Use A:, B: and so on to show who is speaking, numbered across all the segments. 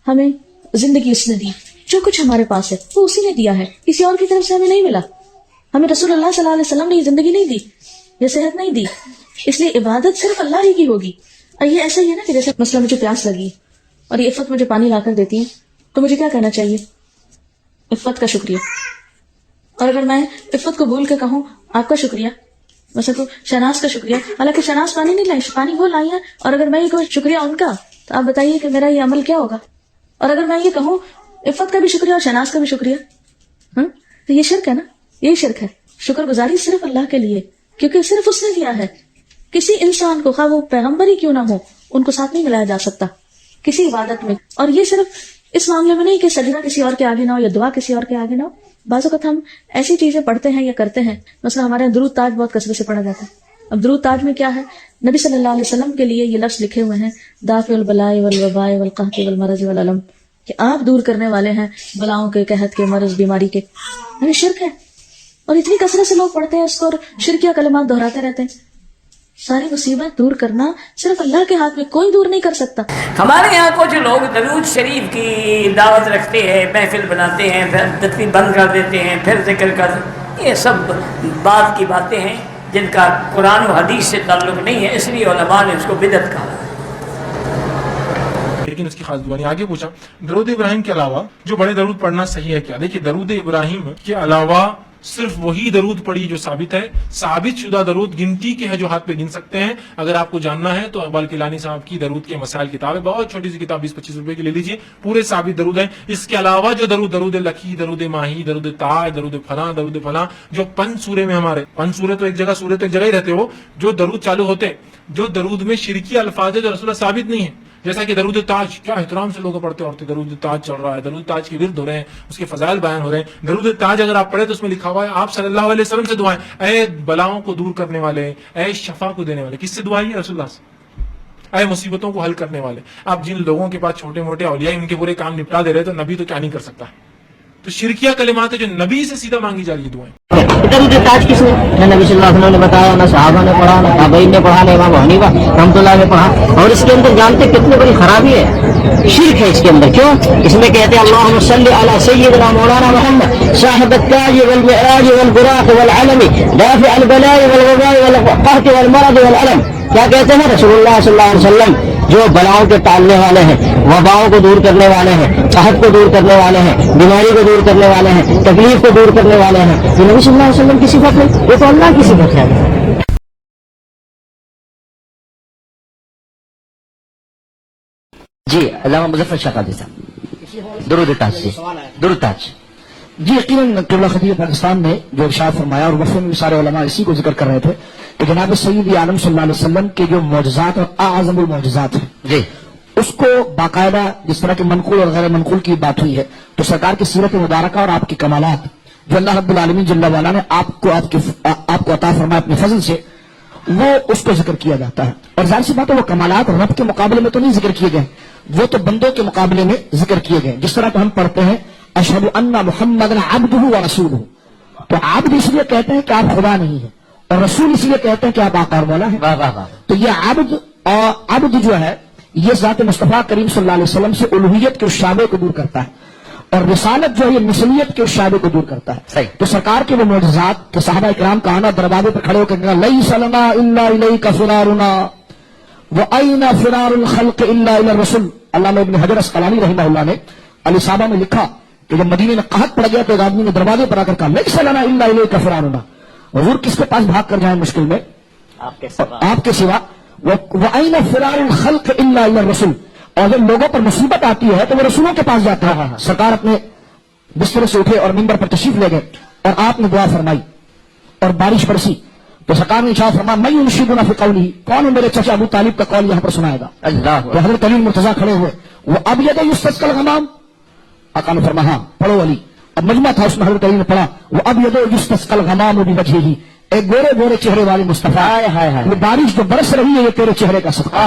A: ہمیں زندگی اس نے دی، جو کچھ ہمارے پاس ہے وہ اسی نے دیا ہے، کسی اور کی طرف سے ہمیں نہیں ملا. ہمیں رسول اللہ صلی اللہ علیہ وسلم نے یہ زندگی نہیں دی، یہ صحت نہیں دی، اس لیے عبادت صرف اللہ ہی کی ہوگی. اور یہ ایسا ہی ہے نا کہ جیسے مثلا مجھے پیاس لگی اور یہ عفت مجھے پانی لا کر دیتی ہے، تو مجھے کیا کہنا چاہیے؟ عفت کا شکریہ. اور اگر میں عفت کو بھول کے کہوں آپ کا شکریہ، مثلا تو شہناز کا شکریہ، حالانکہ شہناز پانی نہیں لائی، پانی وہ لائی ہے، اور اگر میں یہ کہوں شکریہ ان کا، تو آپ بتائیے کہ میرا یہ عمل کیا ہوگا؟ اور اگر میں یہ کہوں عفت کا بھی شکریہ اور شہناز کا بھی شکریہ، تو یہ شرک ہے نا، یہی شرک ہے. شکر گزاری صرف اللہ کے لیے، کیونکہ صرف اس نے دیا ہے. کسی انسان کو، خواہ وہ پیغمبر ہی کیوں نہ ہو، ان کو ساتھ نہیں ملایا جا سکتا کسی عبادت میں. اور یہ صرف اس معاملے میں نہیں کہ سجدہ کسی اور کے آگے نہ ہو یا دعا کسی اور کے آگے نہ ہو. بعض اوقات ہم ایسی چیزیں پڑھتے ہیں یا کرتے ہیں، مثلا ہمارے یہاں درود تاج بہت کثرت سے پڑھا جاتا ہے. اب درود تاج میں کیا ہے؟ نبی صلی اللہ علیہ وسلم کے لیے یہ لفظ لکھے ہوئے ہیں، دافع البلاء والوباء والقحط والمرض والالم، کہ آپ دور کرنے والے ہیں بلاؤں کے، قحط کے، مرض، بیماری کے. یعنی شرک ہے، اور اتنی کثرت سے لوگ پڑھتے ہیں اس کو اور شرکیہ کلمات دہراتے رہتے ہیں. ساری مصیبت دور کرنا صرف اللہ کے ہاتھ میں، کوئی دور نہیں کر سکتا.
B: ہمارے یہاں کچھ لوگ درود شریف کی دعوت رکھتے ہیں، محفل بناتے ہیں، پھر تقریب بند کر دیتے ہیں، پھر ذکر کر، یہ سب بات کی باتیں ہیں جن کا قرآن و حدیث سے تعلق نہیں ہے، اس لیے علماء نے اس کو بدعت کہا.
C: لیکن اس کی خاص دعا نہیں. آگے پوچھا درود ابراہیم کے علاوہ جو بڑے درود پڑھنا صحیح ہے کیا؟ دیکھیے درود ابراہیم کے علاوہ صرف وہی درود پڑھی جو ثابت ہے. ثابت شدہ درود گنتی کے ہے جو ہاتھ پہ گن سکتے ہیں. اگر آپ کو جاننا ہے تو اقبال کیلانی صاحب کی درود کے مسائل کتاب ہے، بہت چھوٹی سی کتاب، 20-25 روپے کی لے لیجیے، پورے ثابت درود ہیں. اس کے علاوہ جو درود لکی، درود ماہی، درود تاج، درود فلاں جو پنج سورے میں، ہمارے پنج سورے تو ایک جگہ ہی رہتے ہو، جو درود چالو ہوتے، جو درود میں شرکی الفاظ ہے جو رسول اللہ ثابت نہیں ہے، جیسا کہ درود تاج، کیا احترام سے لوگ پڑھتے ہوتے، درود تاج چل رہا ہے، درود تاج کی ورد ہو رہے ہیں، اس کے فضائل بیان ہو رہے ہیں. درود تاج اگر آپ پڑھیں تو اس میں لکھا ہوا ہے آپ صلی اللہ علیہ وسلم سے دعائیں، اے بلاؤں کو دور کرنے والے، اے شفا کو دینے والے. کس سے دعائیں؟ رسول اللہ سے. اے مصیبتوں کو حل کرنے والے. آپ جن لوگوں کے پاس چھوٹے موٹے اولیاء ان کے پورے کام نپٹا دے رہے تو نبی تو کیا نہیں کر سکتا. تو شرکیہ کلمات ہے جو نبی سے سیدھا مانگی جا رہی دعائیں.
D: درود تاج کس نے؟ نہ نبی صلی اللہ علیہ وسلم نے بتایا، نہ صحابہ نے پڑھا، نہ تابعین نے پڑھا، نہ امام حنیفہ رحمۃ اللہ نے پڑھا. اور اس کے اندر جانتے کتنی بڑی خرابی ہے، شرک ہے اس کے اندر. کیوں؟ اس میں کہتے ہیں اللہم صلی علی سیدنا مولانا محمد صاحب التاج والمعراج والبراق والعلم دافع البلاء والوباء والقحط والمرض والالم. کیا کہتے ہیں؟ رسول اللہ صلی اللہ علیہ وسلم جو بلاؤں کے ٹالنے والے ہیں، وباؤں کو دور کرنے والے ہیں، قحط کو دور کرنے والے ہیں، بیماری کو دور کرنے والے ہیں، تکلیف کو دور کرنے والے ہیں. یہ نبی صلی اللہ علیہ وسلم کی صفت ہے، یہ تو اللہ کی صفت ہے. جی علامہ مظفر شاہ قادری صاحب درود تاج سے، درود تاج. جی یقیناً قبلہ خطیب پاکستان نے جو ارشاد فرمایا، اور وفد میں سارے علماء اسی کو ذکر کر رہے تھے کہ جناب سید عالم صلی اللہ علیہ وسلم کے جو معجزات اور اعظم المعجزات ہیں، جی اس کو باقاعدہ جس طرح کے منقول اور غیر منقول کی بات ہوئی ہے، تو سرکار کی سیرت مبارکہ اور آپ کے کمالات جو اللہ رب العالمین جل وعلا نے آپ کو عطا فرمایا اپنے فضل سے، وہ اس کو ذکر کیا جاتا ہے. اور ظاہر سی بات ہے وہ کمالات رب کے مقابلے میں تو نہیں ذکر کیے گئے، وہ تو بندوں کے مقابلے میں ذکر کیے گئے. جس طرح کہ ہم پڑھتے ہیں اشہد ان محمد عبدہ ورسولہ، تو عبد اس لیے کہتے ہیں کہ آپ خدا نہیں ہیں، اور رسول اس لیے کہتے ہیں کہ آپ آقا اور مولا ہیں. تو یہ عبد اور عبد جو ہے یہ ذات مصطفیٰ کریم صلی اللہ علیہ وسلم سے الوہیت کے شعبے کو دور کرتا ہے، اور رسالت جو ہے یہ مثلیت کے شعبے کو دور کرتا ہے. تو سرکار کے وہ معجزات کہ صحابہ کرام کا آنا، دروازے پر کھڑے ہو کر لیس لنا الا الیک فرارنا وَأَيْنَ فِرَارُ الْخَلْقِ إِلَّا إِلَى الرَّسُولِ. علامہ ابن حجر اسقلانی رحمہ اللہ نے علی صحابہ میں لکھا کہ جب مدینے میں قحط پڑ گیا تو ایک آدمی نے دروازے پر آ کر کہا لیس لنا الا الیک فرارنا، حضور کس کے پاس بھاگ کر جائیں مشکل میں؟ آپ کے سوا. وَأَيْنَ فِرَارُ الْخَلْقِ إِلَّا إِلَى الرَّسُولِ. اور جب لوگوں پر مصیبت آتی ہے تو وہ رسولوں کے پاس جاتا ہے. سرکار اپنے بستر سے اٹھے اور منبر پر تشریف لے گئے اور آپ نے دعا فرمائی اور بارش برسی، تو سرکار نے ارشاد فرمایا میں ينشدنا في قوله، کون ہے میرے چچا ابو طالب کا قول یہاں پر سنائے گا؟ اللہ. تو حضرت علی مرتضیٰ کھڑے ہوئے، وہ اب ید یستسقى الغمام، آقا نے فرمایا ہاں پڑھو علی. اب مجمع تھا اس میں حضرت علی نے پڑھا وہ اب ید یستسقى الغمام بوجهه، ایک گورے گورے چہرے والے مصطفیٰ، وہ بارش جو برس رہی ہے یہ تیرے چہرے کا صدقہ.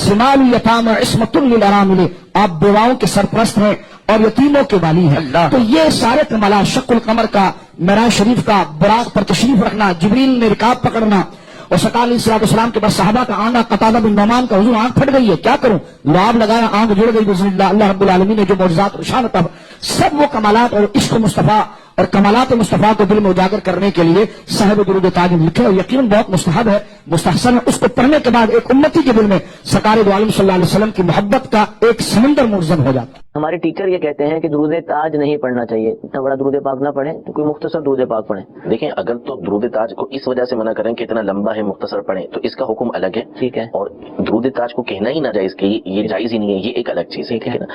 D: سمال الیتام عصمۃ للارامل، آپ بیواؤں کے سرپرست ہیں اور یتیموں کے والی ہیں. تو یہ سارے کمالات، شق القمر کا، معراج شریف کا، براق پر تشریف رکھنا، جبریل نے رکاب پکڑنا، और सरकार अलैहिस्सलाम के पास साहबा का आना, कतादा बिन नौमान का, हुजूर आंख फट गई है, क्या करूं? लुआब लगाया, आंख जुड़ गई, बिस्मिल्लाह, अल्लाह रब्बुल आलमीन ने जो मौजज़ात और शान अता, सब वो कमालात और इश्क मुस्तफा और कमालात मुस्तफा को दिल में उजागर करने के लिए साहिब दुरूद ताज लिखे, और यकीनन बहुत मुस्तहब है, मुस्तहसन है। उसको पढ़ने के बाद एक उम्मती के दिल में सरकार दो आलम सल्लल्लाहु अलैहि वसल्लम की मोहब्बत का एक समंदर मुर्जम हो जाता है।
E: हमारे टीचर ये कहते हैं कि दुरूद ताज नहीं पढ़ना चाहिए, इतना बड़ा दुरूद पाक ना पढ़े तो कोई मुख्तसर दुरूद पाक पढ़े।
F: देखें, अगर तो दुरूद ताज को इस वजह से मना करें कि इतना लंबा है, मुख्तसर पढ़ें, तो इसका हुक्म अलग है,
E: ठीक है।
F: और दुरूद ताज को कहना ही ना जायज कि ये जायज ही नहीं है, ये एक अलग चीज है, ठीक है ना।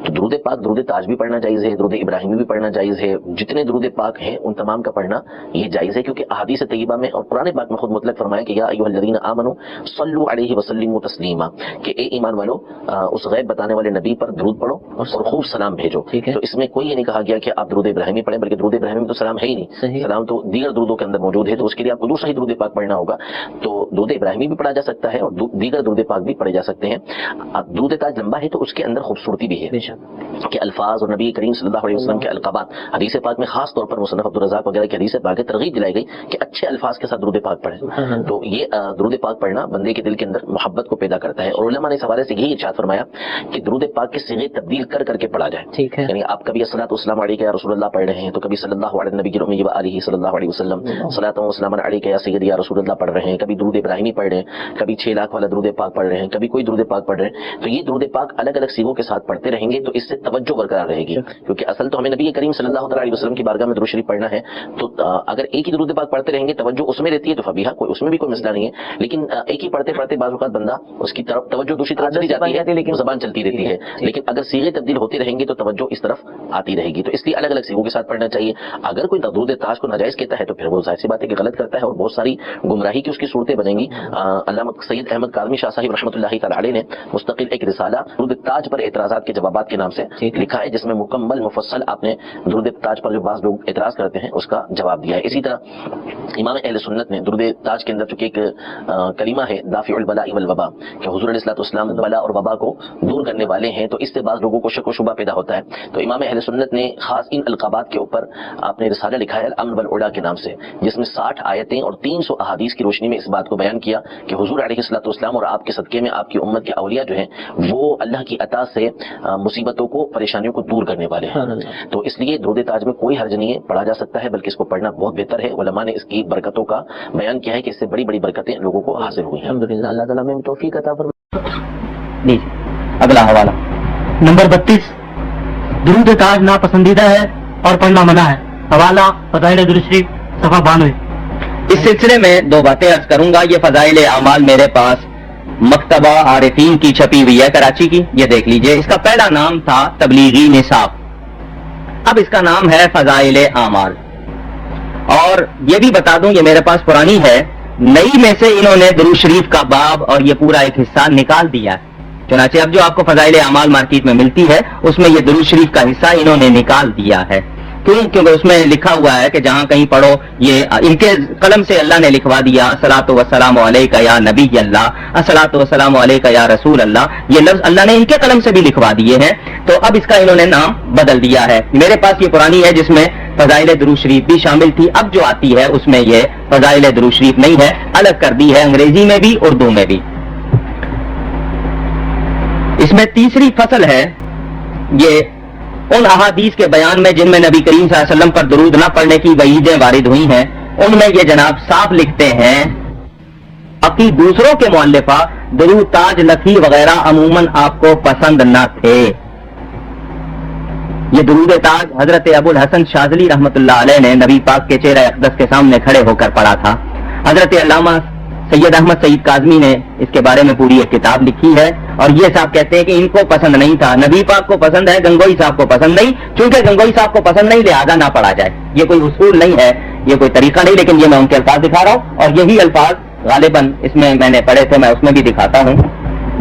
F: तो दुरूद पाक, दुरूद ताज भी पढ़ना जायज है, दुरूद इब्राहिमी भी पढ़ना जायज है, जितने दुरूद पाक हैं उन तमाम का पढ़ना ये जायज है, क्योंकि अहादीस तय्यबा में और कुरान पाक में खुद मुतलक फरमाया कि या अय्युहल्लज़ीना आमनू सल्लु अलैहि वसल्लिमू तस्लीमा, कि ए ईमान वालो उस गैब बताने वाले नबी पर दुरूद पढ़ो और खूब सलाम भेजो।
E: ठीक है।
F: तो इसमें कोई ये नहीं कहा गया कि आप दुरूद इब्राहिमी पढ़ें, बल्कि दुरूद इब्राहिमी में तो सलाम है ही नहीं, सलाम तो दीगर दुरूदों के अंदर मौजूद है, तो उसके लिए आपको दूसरा ही दुरूद पाक पढ़ना होगा। तो दुरूद इब्राहिमी भी पढ़ा जा सकता है और दीगर दुरूद पाक भी पढ़े जा सकते हैं। अब दुरूद ताज लंबा है तो उसके अंदर खूबसूरती भी है कि अल्फाज और नबी करीम सल्लल्लाहु अलैहि वसल्लम के अलक़ाबात, हदीस पाक में खास तौर पर मुसन्नफ़ अब्दुल रज़्ज़ाक़ वगैरह की हदीस पाक तरगीब दिलाई गई कि अच्छे अल्फाज के साथ दुरूद पाक पढ़ें। तो ये दुरूद पाक पढ़ना बंदे के दिल के अंदर मोहब्बत को पैदा करता है, और उलमा ने इस हवाले से यही इरशाद फरमाया कि दुरूद पाक के सिगे तब्दील कर करके पढ़ा जाए,
E: ठीक है।
F: यानी आप कभी अस्सलातु वस्सलामु अलैका या रसूलुल्लाह पढ़ रहे हैं तो कभी सल्लल्लाहु अलैहि नबी व आलिहि सल्लल्लाहु अलैहि वसल्लम सलातु व सलामन अलैका या सय्यदी या रसूलुल्लाह पढ़ रहे हैं, कभी दुरूद इब्राहिमी पढ़ रहे हैं, कभी 6 लाख वाला दुरूद पाक पढ़ रहे हैं, कभी कोई दुरूद पाक पढ़ रहे हैं। तो ये दुरूद पाक अलग अलग सीगों के साथ पढ़ते रहेंगे तो इससे तवज्जो बरकरार रहेगी, क्योंकि असल तो हमें नबी करीम सल्लल्लाहु अलैहि वसल्लम की बारगाह में दुरूद शरीफ पढ़ना है। तो अगर एक ही दुरूद पाक पढ़ते रहेंगे, तवज्जो उसमें रहती है तो फबीहा, कोई उसमें भी कोई मसला नहीं है, लेकिन एक ही पढ़ते पढ़ते बाज़ औक़ात बंदा उसकी तरफ तवज्जो दूसरी तरफ चली जाती है, लेकिन ज़बान चलती रहती है। लेकिन अगर सीगे तब्दील होते रहेंगे तो तवज्जो इस तरफ आती रहेगी। तो इसलिए अलग अलग सीगों के साथ पढ़ना चाहिए। अगर कोई दुरूद ताज को नाजायज कहता है तो फिर वो जाहिर सी बात है कि गलत करता है और बहुत सारी गुमराही की उसकी सूरतें बनेंगी। अल्लामा सैयद अहमद काज़मी शाह साहिब रहमतुल्लाहि तआला अलैह ने मुस्तकिल एक रिसाला दुरूद ताज पर एतराज़ात के जवाबात के नाम से लिखा है, जिसमें मुकम्मल मुफस्सल आपने दुरूद ताज पर जो बाज़ लोग एतराज़ करते हैं उसका जवाब दिया है। इसी तरह इमाम अहले सुन्नत ने दुरूद ताज के अंदर चूंकि एक कलिमा है दाफ़िउल बलाइ वल वबा, कि हुज़ूर अलैहिस्सलातु वस्सलाम बला और वबा को दूर करने वाले हैं, तो इससे बाज़ लोगों को शक व शुबा पैदा होता है। तो इमाम अहले सुन्नत ने खास इन अलक़ाबात के ऊपर आपने रिसाला लिखा है अल-अम्न वल उला के नाम से, जिसमें 60 आयतें और 300 अहादीस की रोशनी में इस बात को बयान किया कि हुज़ूर अलैहिस्सलातु वस्सलाम और आपके सदके में आपकी उम्मत के औलिया जो हैं वो अल्लाह की अता से मुसीबतों को, परेशानियों को दूर करने वाले हैं। तो इसलिए दुरूद ताज में कोई हर्ज नहीं है, पढ़ा जा सकता है, बल्कि इसको पढ़ना बहुत बेहतर है। उलमा ने इसकी बरकतों का बयान किया है कि इससे बड़ी बड़ी बरकतें लोगों को हासिल हुई हैं।
E: अल्हम्दुलिल्लाह, अल्लाह ताला हमें तौफीक अता फरमाए।
G: लीजिए अगला हवाला नंबर 32, दुरूद ताज नापसंदीदा है और पढ़ना मना है। हवाला फज़ाइल दुरूद शरीफ सफ़ा 92।
H: इस सिलसिले में 2 बातें अर्ज करूंगा। ये फजाइल आमाल मेरे पास मकतबा आरिफीन की छपी हुई है, कराची की, ये देख लीजिए। इसका पहला नाम था तबलीगी निसाब, अब इसका नाम है फजाइल आमाल। और ये भी बता दूं, ये मेरे पास पुरानी है, नई में से इन्होंने दुरूद शरीफ का बाब और ये पूरा एक हिस्सा निकाल दिया है। चुनाचे अब जो आपको फजाइल आमाल मार्केट में मिलती है उसमें ये दुरूद शरीफ का हिस्सा इन्होंने निकाल दिया है। क्यों? क्योंकि उसमें लिखा हुआ है कि जहां कहीं पढ़ो, ये इनके कलम से अल्लाह ने लिखवा दिया अस्सलातु वस्सलामु अलैका या नबी अल्लाह, अस्सलातु वस्सलामु अलैका या रसूल अल्लाह, ये लफ्ज अल्लाह ने इनके कलम से भी लिखवा दिए हैं। तो अब इसका इन्होंने नाम बदल दिया है। मेरे पास ये पुरानी है जिसमें फजाइल दुरूद शरीफ भी शामिल थी, अब जो आती है उसमें ये फजाइल दुरूद शरीफ नहीं है, अलग कर दी है, अंग्रेजी में भी उर्दू में भी। इसमें तीसरी फसल है ये उन अहादीस के बयान में जिनमें नबी करीम सल्लल्लाहु अलैहि वसल्लम पर दुरूद न पढ़ने की वईदें वारिद हुई हैं। उनमें ये जनाब साफ लिखते हैं बाकी दूसरों के मुअल्लिफा दुरूद ताज लखी वगैरह अमूमन आपको पसंद न थे। ये दुरूद ताज हजरत अबुल हसन शाज़ली रहमतुल्लाह अलैह ने नबी पाक के चेहरे अक़दस के सामने खड़े होकर पढ़ा था। हजरत अल्लामा सैयद अहमद सईद काज़मी ने इसके बारे में पूरी एक किताब लिखी है और ये साहब कहते हैं कि इनको पसंद नहीं था, नबी पाक को पसंद है, गंगोई साहब को पसंद नहीं। चूंकि गंगोई साहब को पसंद नहीं लिहाजा ना पढ़ा जाए, ये कोई उसूल नहीं है, ये कोई तरीका नहीं, लेकिन ये मैं उनके अल्फाज दिखा रहा हूँ और यही अल्फाज गालिबन इसमें मैंने पढ़े थे, मैं उसमें भी दिखाता हूँ,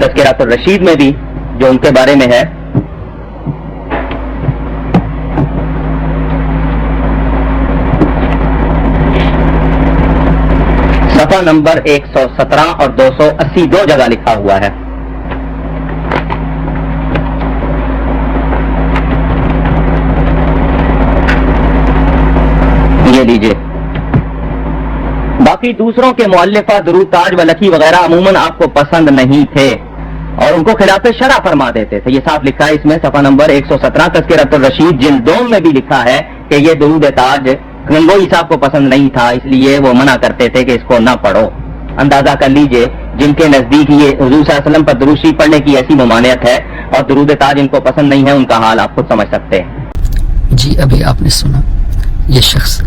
H: तज़किरातुर रशीद में भी जो उनके बारे में है। सफा नंबर 117 और 280 दो जगह लिखा हुआ है। ये लीजिए। बाकी बाकी दूसरों के मुअल्लिफा दुरूद ताज व लकी वगैरह अमूमन आपको पसंद नहीं थे और उनको खिलाफ शरअ फरमा देते थे। ये साफ लिखा है इसमें सफा नंबर 117 तज़किरतुर रशीद जिल्द 2 में भी लिखा है कि ये दुरूद ताज गंगोई साहब को पसंद नहीं था, इसलिए वो मना करते थे कि इसको ना पढ़ो। अंदाजा कर लीजिए जिनके नजदीक ये हुजूर सल्लल्लाहु अलैहि वसल्लम पर दुरूद शरीफ पढ़ने की ऐसी ममानियत है और दुरूद ताज इनको पसंद नहीं है, उनका हाल आप खुद समझ सकते हैं।
I: जी अभी आपने सुना ये शख्स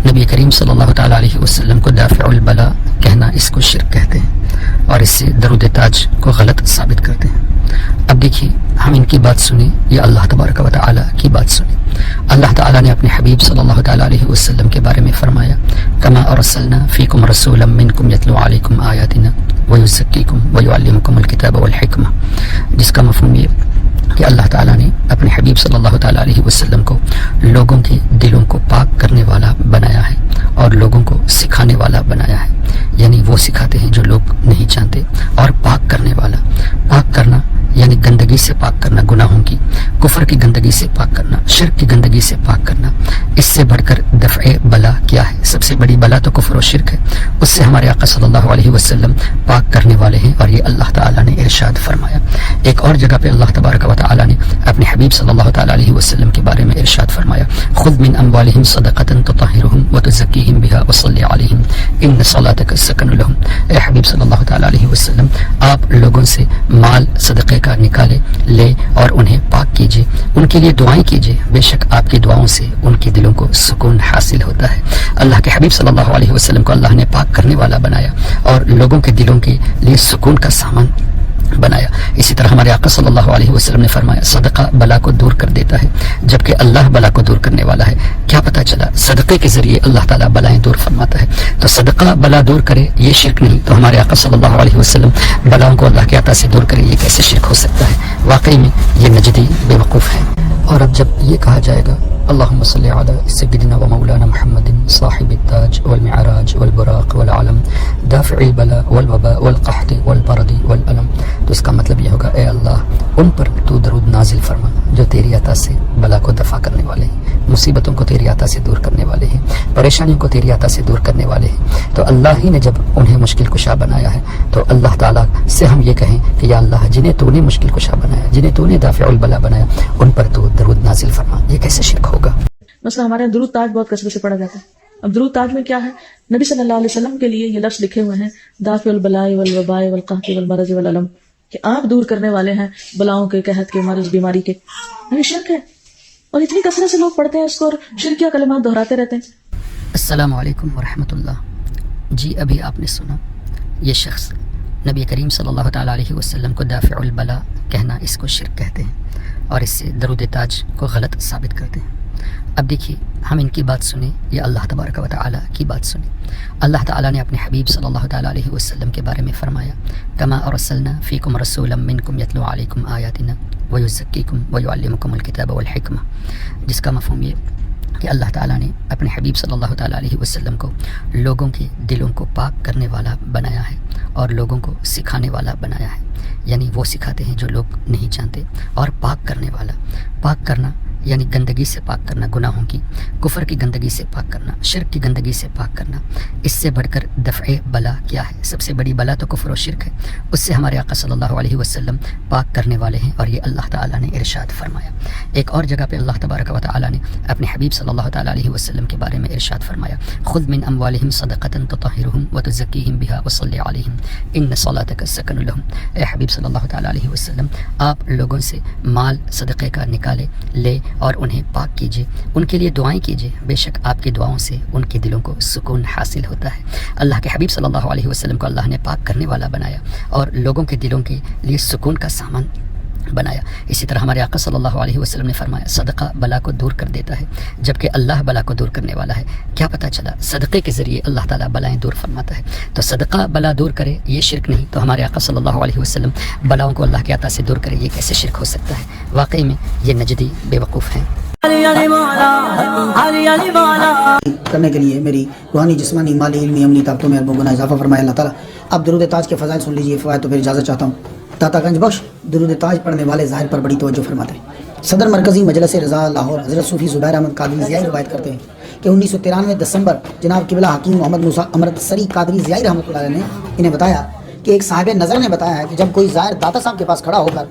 I: नबी करीम सल्लल्लाहु ताला अलैहि वसल्लम को दाफ़िउल बला कहना, इसको शिर्क कहते हैं और इससे दरूद ताज को गलत साबित करते हैं। अब देखिए हम इनकी बात सुने या अल्लाह तबारक व तआला की बात सुने। अल्लाह ताला ने अपने हबीब सल्लल्लाहु ताला अलैहि वसल्लम के बारे में फरमाया, कमा अरसलना फीकुम रसूलन मिनकुम यतलू अलैकुम आयातिना व युज़क्कीकुम व युअल्लिमुकुमुल किताब वल हिकमा, जिसका मफ़हूम ये कि अल्लाह ताला ने अपने हबीब सल्लल्लाहु ताला अलैहि वसल्लम को लोगों के दिलों को पाक करने वाला बनाया है और लोगों को सिखाने वाला बनाया है। यानी वो सिखाते हैं जो लोग नहीं जानते, और पाक करने वाला, पाक करना यानी गंदगी से पाक करना, गुनाहों की, कुफर की गंदगी से पाक करना, शिर्क की गंदगी से पाक करना। इससे बढ़कर दफ़ए बला क्या है? सबसे बड़ी बला तो कुफर और शिर्क है, उससे हमारे आका सल्लल्लाहु अलैहि वसल्लम पाक करने वाले हैं और ये अल्लाह ताला ने इरशाद फरमाया। एक और जगह पे अल्लाह तबारक व तआला ने अपने हबीब सल्लल्लाहु ताला अलैहि वसल्लम के बारे में इरशाद फरमाया, खुद मिन अम्वालिहिम सदक़तन तुतहिरुहुम व तुज़क्कीहिम बिहा व सल्लि अलैहिम इन्न सलातक सकनुल लहुम। ए हबीब सल्लल्लाहु ताला अलैहि वसल्लम, आप लोगों से माल सदक़े का निकाले ले और उन्हें पाक कीजिए, उनके लिए दुआएं कीजिए, बेशक आपकी दुआओं से उनके दिलों को सुकून हासिल होता है। अल्लाह के हबीब सल्लल्लाहु अलैहि वसल्लम को अल्लाह ने पाक करने वाला बनाया और लोगों के दिलों के लिए सुकून का सामान बनाया। इसी तरह हमारे आका सल्लल्लाहु अलैहि वसल्लम ने फरमाया, सदका बला को दूर कर देता है, जबकि अल्लाह बला को दूर करने वाला है। क्या पता चला? सदक़े के जरिए अल्लाह ताला बलाएं दूर फरमाता है। तो सदका बला दूर करे ये शिर्क नहीं, तो हमारे आका सल्लल्लाहु अलैहि वसल्लम बलाओं को अल्लाह के अता से दूर करे, ये कैसे शिर्क हो सकता है? वाकई में ये नजदी बेवकूफ़ है। और अब जब ये कहा जाएगा अल्लाहुम्मा सल्लि अला सय्यिदिना व मौलाना मुहम्मदिन साहिबित ताज वल मिअराज वल बुराक वल आलम दाफ़िउल बला वल वबा वल क़हत वल बरद वल अलम, तो इसका मतलब यह होगा, ए अल्लाह उन पर तू दरूद नाजिल फरमा जो तेरी अता से बला को दफा करने वाले हैं, मुसीबतों को तेरी अता से दूर करने वाले हैं, परेशानियों को तेरी अता से दूर करने वाले हैं। तो अल्लाह ही ने जब उन्हें मुश्किल कुशा बनाया है तो अल्लाह ताला से हम ये कहें कि या अल्लाह, जिन्हें तूने मुश्किल कुशा बनाया, जिन्हें तूने दाफ़िउल बला बनाया, उन पर तू दरूद नाजिल फरमा। ये कैसे शिर्क होगा?
A: मसला हमारे यहाँ दुरूद ताज बहुत कसरत से पढ़ा जाता है। अब दुरूद ताज में क्या है? नबी सल्लल्लाहु अलैहि वसल्लम के लिए ये लफ्ज़ लिखे हुए हैं, दाफ़िउल बलाई वल वबाई वल क़हत वल बरज वल अलम, कि आप दूर करने वाले हैं बलाओं के, कहत के, मर्ज, बीमारी के। ये शिर्क है और इतनी कसरत से लोग पढ़ते हैं इसको और शिर्किया कलिमात दोहराते रहते हैं।
I: अस्सलामु अलैकुम व रहमतुल्लाह। जी अभी आपने सुना ये शख्स नबी करीम सल्लल्लाहु ताला अलैहि वसल्लम को दाफ़िउल बला कहना, इसको शिर्क कहते हैं और इससे दरूद ताज को गलत साबित करते हैं। अब देखिए हम इनकी बात सुने या अल्लाह तबारक व तआला की बात सुने। अल्लाह ताला ने अपने हबीब सल्लल्लाहु ताला अलैहि वसल्लम के बारे में फरमाया, कमा अरसलना फीकुम रसूलन मिनकुम यतलू अलैकुम आयातिना व युज़क्कीकुम व युअल्लिमुकुमुल किताब वल हिकमा, जिसका मफ़हूम ये कि अल्लाह ताला ने अपने हबीब सल्लल्लाहु ताला अलैहि वसल्लम को लोगों के दिलों को पाक करने वाला बनाया है और लोगों को सिखाने वाला बनाया है। यानी वो सिखाते हैं जो लोग नहीं जानते, और पाक करने वाला, पाक करना यानी गंदगी से पाक करना, गुनाहों की, कुफर की गंदगी से पाक करना, शिर्क की गंदगी से पाक करना। इससे बढ़कर दफ़ए बला क्या है? सबसे बड़ी बला तो कुफर और शिर्क है, उससे हमारे आका सल्लल्लाहु अलैहि वसल्लम पाक करने वाले हैं और ये अल्लाह ताला ने इरशाद फरमाया। एक और जगह पे अल्लाह तबारक व तआला ने अपने हबीब सल्लल्लाहु ताला अलैहि वसल्लम के बारे में इरशाद फरमाया, खुद मिन अम्वालिहिम सदक़तन तुतहिरुहुम व तुज़क्कीहिम बिहा व सल्लि अलैहिम इन्न सलातक सकनुल लहुम। ए हबीब सल्लल्लाहु ताला अलैहि वसल्लम, आप लोगों से माल सदक़े का निकाले ले और उन्हें पाक कीजिए, उनके लिए दुआएं कीजिए, बेशक आपकी दुआओं से उनके दिलों को सुकून हासिल होता है। अल्लाह के हबीब सल्लल्लाहु अलैहि वसल्लम को अल्लाह ने पाक करने वाला बनाया और लोगों के दिलों के लिए सुकून का सामान बनाया। इसी तरह हमारे आका सल्लल्लाहु अलैहि वसल्लम ने फरमाया, सदका बला को दूर कर देता है, जबकि अल्लाह बला को दूर करने वाला है। क्या पता चला? सदक़े के ज़रिए अल्लाह ताला बलाएं दूर फरमाता है। तो सदका बला दूर करे ये शिर्क नहीं, तो हमारे आका सल्लल्लाहु अलैहि वसल्लम बलाओं को अल्लाह के अता से दूर करे, ये कैसे शिर्क हो सकता है? वाकई में ये नजदी बेवकूफ़ हैं।
J: करने के लिए मेरी रूहानी, जिस्मानी, माली, इल्मी, अमली ताकतों में अरबों गुना इजाफा फरमाया अल्लाह ताला। अब दुरूद ताज के फ़ज़ाइल सुन लीजिए, फ़वाइद तो फिर इजाज़त चाहता हूँ। दातागंज बख्श दुरूद ताज पढ़ने वाले ज़ाहिर पर बड़ी तवज्जो फरमाते हैं। सदर मरकज़ी मजलिस रज़ा लाहौर हज़रत सूफ़ी ज़ुबैर अहमद कादरी ज़ियाई रवायत करते हैं کہ 1993 दिसंबर जनाब किबला हकीम मोहम्मद मूसा अमृतसरी कादरी ज़ियाई रहमतुल्लाह अलैह ने इन्हें बताया कि एक साहिब नज़र ने बताया है कि जब कोई ज़ाहिर दाता साहब के पास खड़ा होकर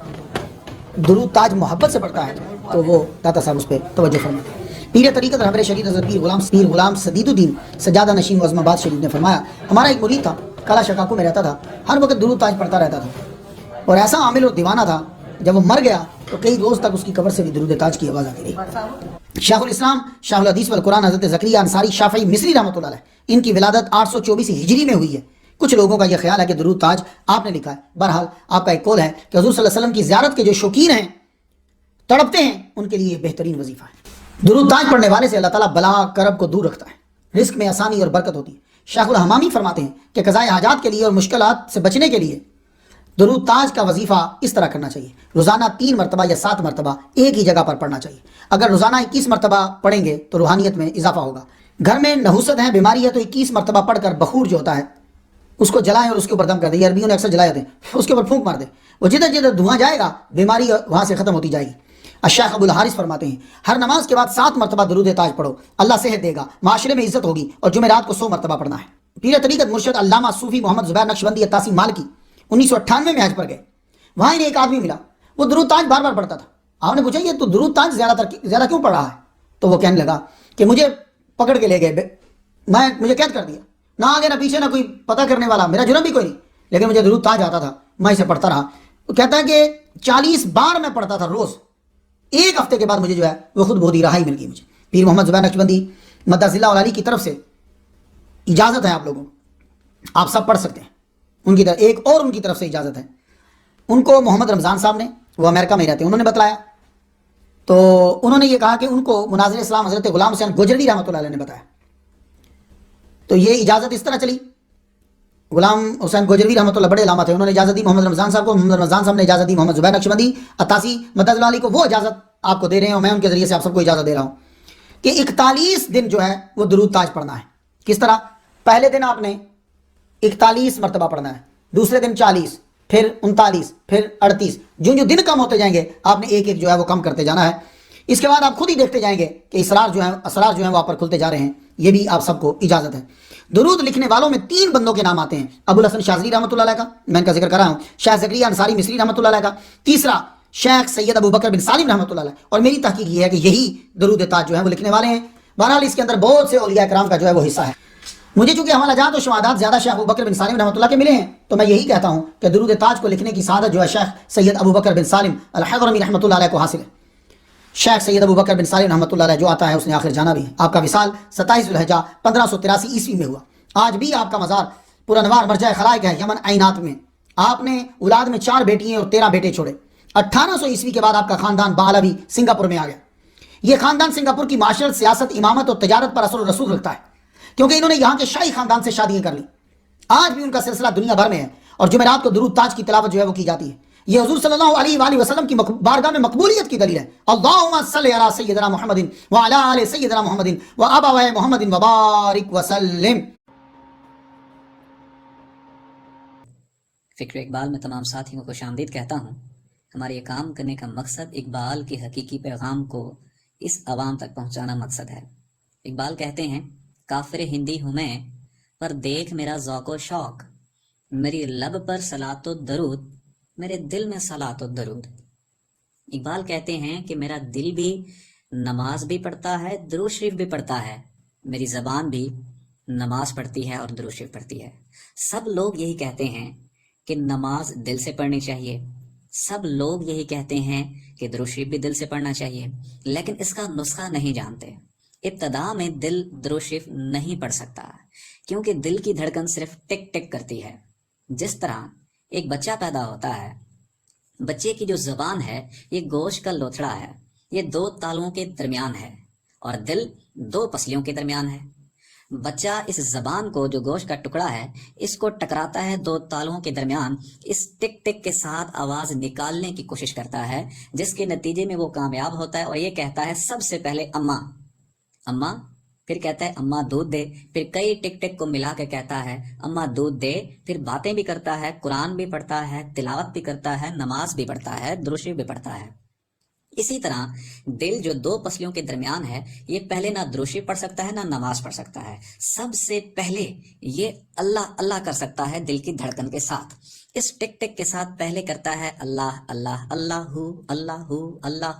J: दुरूद ताज मोहब्बत से पढ़ता है तो वो दाता साहब उस पर तवज्जो फरमाते हैं। पीर तरीक़त रहबर शरीफ हज़रत पीर गुलाम सदीदुद्दीन सज्जादा नशीन वज़्माबाद शरीफ ने फरमाया, हमारा एक मुरीद था, काला शकाकू में रहता था, हर वक्त दुरूद ताज पढ़ता रहता था और ऐसा आमिल और दीवाना था, जब वो मर गया तो कई रोज़ तक उसकी कब्र से भी दुरूद ताज की आवाज़ आती रही। शाहुल इस्लाम शाहुल हदीस वल कुरान हज़रत ज़करिया अंसारी शाफ़ई मिस्री रहमतुल्लाह अलैह, इनकी विलादत 824 हिजरी में हुई है। कुछ लोगों का यह ख्याल है कि दुरूद ताज आपने लिखा है। बहरहाल आपका एक कौल है कि हुज़ूर सल्लल्लाहु अलैहि वसल्लम की ज़ियारत के जो शौकीन हैं, तड़पते हैं, उनके लिए बेहतरीन वजीफा है। दुरूद ताज पढ़ने वाले से अल्लाह ताला बला करब को दूर रखता है, रिस्क में आसानी और बरकत होती है। शाहुल हमामी फरमाते हैं कि क़ज़ाए हाजात के लिए और मुश्किलात से बचने के लिए दुरूद ताज का वजीफा इस तरह करना चाहिए, रोज़ाना 3 मरतबा या 7 मरतबा एक ही जगह पर पढ़ना चाहिए। अगर रोज़ाना 21 मरतबा पढ़ेंगे तो रूहानियत में इजाफा होगा। घर में नहुसत है, बीमारी है, तो 21 मरतबा पढ़कर बखूर जो होता है उसको जलाएं और उसके ऊपर दम कर दें। अरबियों ने अक्सर जलाए थे, उसके ऊपर फूंक मार दे, वो जिधर जिधर धुआं जाएगा बीमारी वहाँ से ख़त्म होती जाएगी। अशाख अबुल हारिस फरमाते हैं, हर नमाज के बाद 7 मरतबा दुरूद ताज पढ़ो, अल्लाह सेहत देगा, माशरे में इज्जत होगी, और जुमेरात को 100 मरतबा पढ़ना है। पीर तरीक़त मुर्शद अल्लामा सूफी मोहम्मद ज़ुबैर नक्शबंदी अत्तासी मालकी 1998 में हज पर गए। वहाँ इन्हें एक आदमी मिला, वो दुरूद ताज बार बार पढ़ता था। आपने पूछा ये तो दुरूद ताज ज़्यादा क्यों पढ़ रहा है? तो वो कहने लगा कि मुझे पकड़ के ले गए, मुझे कैद कर दिया, ना आगे ना पीछे ना कोई पता करने वाला, मेरा जुर्म भी कोई नहीं, लेकिन मुझे दुरूद ताज आता था, मैं इसे पढ़ता रहा। वो कहता है कि 40 बार मैं पढ़ता था रोज़। एक हफ्ते के बाद मुझे जो है वो खुद बहुत ही राहत मिल गई मुझे। पीर मोहम्मद ज़ुबैर नक्शबंदी मद्दाज़िल्लाह अली की तरफ से इजाज़त है आप लोगों को, आप सब पढ़ सकते हैं उनकी तरफ। एक और उनकी तरफ से इजाज़त है, उनको मोहम्मद रमज़ान साहब ने, वो अमेरिका में रहते हैं, उन्होंने बतलाया, तो उन्होंने ये कहा कि उनको मुनाज़िर इस्लाम हज़रत गुलाम हुसैन गोजरवी रहमतुल्लाह अलैह ने बताया। तो ये इजाज़त इस तरह चली, गुलाम हुसैन गोजरवी रहमतुल्लाह बड़े इलामा थे, उन्होंने इजाज़त दी मोहम्मद रमज़ान साहब को, मोहम्मद रमज़ान साहब ने इजाज़त दी मोहम्मद ज़ुबैर नक्शबंदी अत्तासी मद्दाज़िल्लाह अली को। वो इजाज़त आपको दे रहे हैं और मैं उनके ज़रिए से आप सबको इजाज़त दे रहा हूँ कि 41 दिन जो है वो दुरूद ताज पढ़ना है। किस तरह? पहले दिन आपने 41 मरतबा पढ़ना है, दूसरे दिन 40, फिर 39, फिर 38, जो दिन कम होते जाएंगे आपने एक एक जो है वो कम करते जाना है। इसके बाद आप खुद ही देखते जाएंगे कि असरार जो है वो आप पर खुलते जा रहे हैं। ये भी आप सबको इजाज़त है। दुरूद लिखने वालों में 3 बंदों के नाम आते हैं, अबुल हसन शाज़ली रहमतुल्लाह अलैह का, मैं इनका जिक्र कर रहा हूँ, शाह ज़करिया अंसारी मिस्री रहमतुल्लाह अलैह का, तीसरा शेख सैयद अबू बकर बिन सालिम रहमतुल्लाह अलैह, और मेरी तहकीक ये है कि यही दुरूद ताज जो है वो लिखने वाले हैं। बहरहाल इसके अंदर बहुत से औलिया किराम का जो है वो हिस्सा है। मुझे चूंकि हवाला जात और शहादात ज़्यादा शेख अबू बकर बिन सालिम रहमतुल्लाह के मिले हैं, तो मैं यही कहता हूँ कि दुरूद ताज को लिखने की सादत जो है शेख सैयद अबू बकर बिन सालिम अल-हज़रमी रहमतुल्लाह अलैह को हासिल है। शेख सैयद अबू बकर बिन सालिम रहमतुल्लाह अलैह जो आता है उसने आखिर जाना भी है। आपका विसाल 27 ज़ुल्हिज्जा 1583 ईस्वी में हुआ। आज भी आपका मज़ार पुरनवार मरजा खलाइक है यमन आइनात में। आपने औलाद में 4 बेटियाँ और 13 बेटे छोड़े। 1800 ईस्वी के बाद आपका खानदान बालावी सिंगापुर में आ गया। यह खानदान सिंगापुर की माशरत, सियासत, इमामत और तजारत पर असर और रसूख रखता है, क्योंकि इन्होंने यहाँ के शाही खानदान से शादियां कर ली। आज भी उनका सिलसिला दुनिया भर में है और जुमेरात को दुरूद ताज की तिलावत जो है वो की जाती है। ये हुजूर सल्लल्लाहु अलैहि वसल्लम की बारगाह में मकबूलियत की दलील है। अल्लाहुम्मा सल्लि अला सय्यिदना मुहम्मदिन व अला आलि सय्यिदना मुहम्मदिन व अबवाए मुहम्मदिन व बारिक व सल्लिम।
K: फ़िक्र इकबाल में तमाम साथियों को खुशामदीद कहता हूँ। हमारे ये काम करने का मकसद इकबाल के हकीकी पैगाम को इस अवाम तक पहुँचाना मकसद है। इकबाल कहते हैं, काफिर हिंदी हूँ मैं पर देख मेरा ज़ौक़ो शौक़, मेरी लब पर सलातो दरूद, मेरे दिल में सलातो दरूद। इकबाल कहते हैं कि मेरा दिल भी नमाज भी पढ़ता है, दुरूद शरीफ भी पढ़ता है, मेरी ज़बान भी नमाज पढ़ती है और दुरूद शरीफ पढ़ती है। सब लोग यही कहते हैं कि नमाज दिल से पढ़नी चाहिए, सब लोग यही कहते हैं कि दुरूद शरीफ भी दिल से पढ़ना चाहिए, लेकिन इसका नुस्खा नहीं जानते। इब्तदा में दिल दुरूद शरीफ नहीं पढ़ सकता, क्योंकि दिल की धड़कन सिर्फ टिक टिक करती है। जिस तरह एक बच्चा पैदा होता है, बच्चे की जो ज़बान है ये गोश्त का लोथड़ा है, ये 2 तालुओं के दरमियान है, और दिल 2 पसलियों के दरमियान है। बच्चा इस ज़बान को, जो गोश्त का टुकड़ा है, इसको टकराता है 2 तालुओं के दरमियान, इस टिक टिक के साथ आवाज़ निकालने की कोशिश करता है, जिसके नतीजे में वो कामयाब होता है और ये कहता है सबसे पहले अम्मा अम्मा, फिर कहता है अम्मा दूध दे, फिर कई टिक टिक को मिला के कहता है अम्मा दूध दे, फिर बातें भी करता है, कुरान भी पढ़ता है, तिलावत भी करता है, नमाज भी पढ़ता है, दुरूद शरीफ भी पढ़ता है। اسی طرح دل جو دو پسلیوں کے درمیان ہے، یہ پہلے نہ دروشی پڑھ سکتا ہے نہ نماز پڑھ سکتا ہے. سب سے پہلے یہ اللہ اللہ کر سکتا ہے دل کی دھڑکن کے ساتھ. اس ٹک ٹک کے ساتھ پہلے کرتا ہے اللہ اللہ اللہ اللہ اللہ،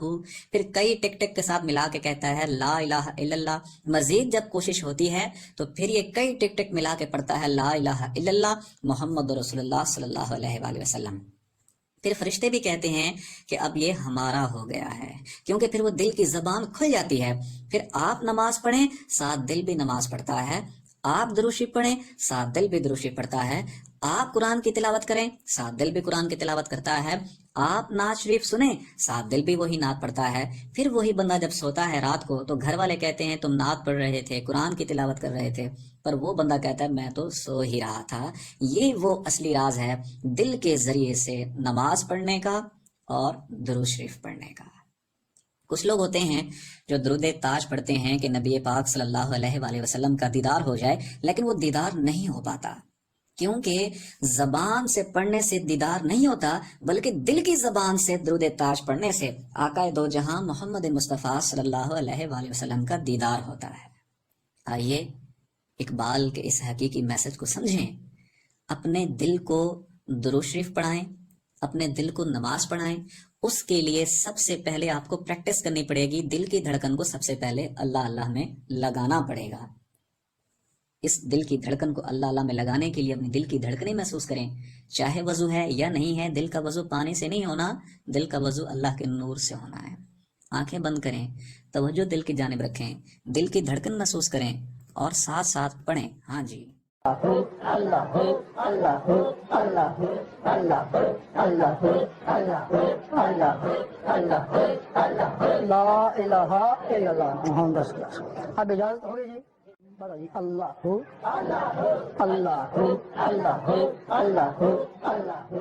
K: پھر کئی ٹک ٹک کے ساتھ ملا کے کہتا ہے لا الہ الا اللہ. مزید جب کوشش ہوتی ہے تو پھر یہ کئی ٹک ٹک ملا کے پڑھتا ہے لا الہ الا اللہ محمد رسول اللہ صلی اللہ علیہ وآلہ وسلم. پھر فرشتے بھی کہتے ہیں کہ اب یہ ہمارا ہو گیا ہے، کیونکہ پھر وہ دل کی زبان کھل جاتی ہے. پھر آپ نماز پڑھیں، ساتھ دل بھی نماز پڑھتا ہے. آپ دروشی پڑھیں، ساتھ دل بھی دروشی پڑھتا ہے. آپ قرآن کی تلاوت کریں، ساتھ دل بھی قرآن کی تلاوت کرتا ہے. آپ نعت شریف سنیں، ساتھ دل بھی وہی نعت پڑھتا ہے. پھر وہی بندہ جب سوتا ہے رات کو تو گھر والے کہتے ہیں تم نعت پڑھ رہے تھے، قرآن کی تلاوت کر رہے تھے، پر وہ بندہ کہتا ہے میں تو سو ہی رہا تھا. یہ وہ اصلی راز ہے دل کے ذریعے سے نماز پڑھنے کا اور درود شریف پڑھنے کا. کچھ لوگ ہوتے ہیں جو درود تاج پڑھتے ہیں کہ نبی پاک صلی اللہ علیہ وآلہ وسلم کا دیدار ہو جائے، لیکن وہ دیدار نہیں ہو پاتا، کیونکہ زبان سے پڑھنے سے دیدار نہیں ہوتا، بلکہ دل کی زبان سے درود تاج پڑھنے سے آقا دو جہاں محمد مصطفیٰ صلی اللہ علیہ وآلہ وسلم کا دیدار ہوتا ہے. آئیے اقبال کے اس حقیقی میسج کو سمجھیں. اپنے دل کو درود شریف پڑھائیں، اپنے دل کو نماز پڑھائیں. اس کے لیے سب سے پہلے آپ کو پریکٹس کرنی پڑے گی. دل کی دھڑکن کو سب سے پہلے اللہ اللہ میں لگانا پڑے گا. اس دل کی دھڑکن کو اللہ اللہ میں لگانے کے لیے اپنی دل کی دھڑکنیں محسوس کریں. چاہے وضو ہے یا نہیں ہے، دل کا وضو پانی سے نہیں ہونا، دل کا وضو اللہ کے نور سے ہونا ہے. آنکھیں بند کریں، توجہ دل کی جانب رکھیں، دل کی دھڑکن محسوس کریں اور ساتھ ساتھ پڑھیں. ہاں جی.
G: اللہ اللہ اللہ اللہ اللہ اللہ اللہ لا الہ الا اللہ محمد رسول اللہ. اب اجازت ہوگی جی؟ اللہ اللہ اللہ اللہ اللہ اللہ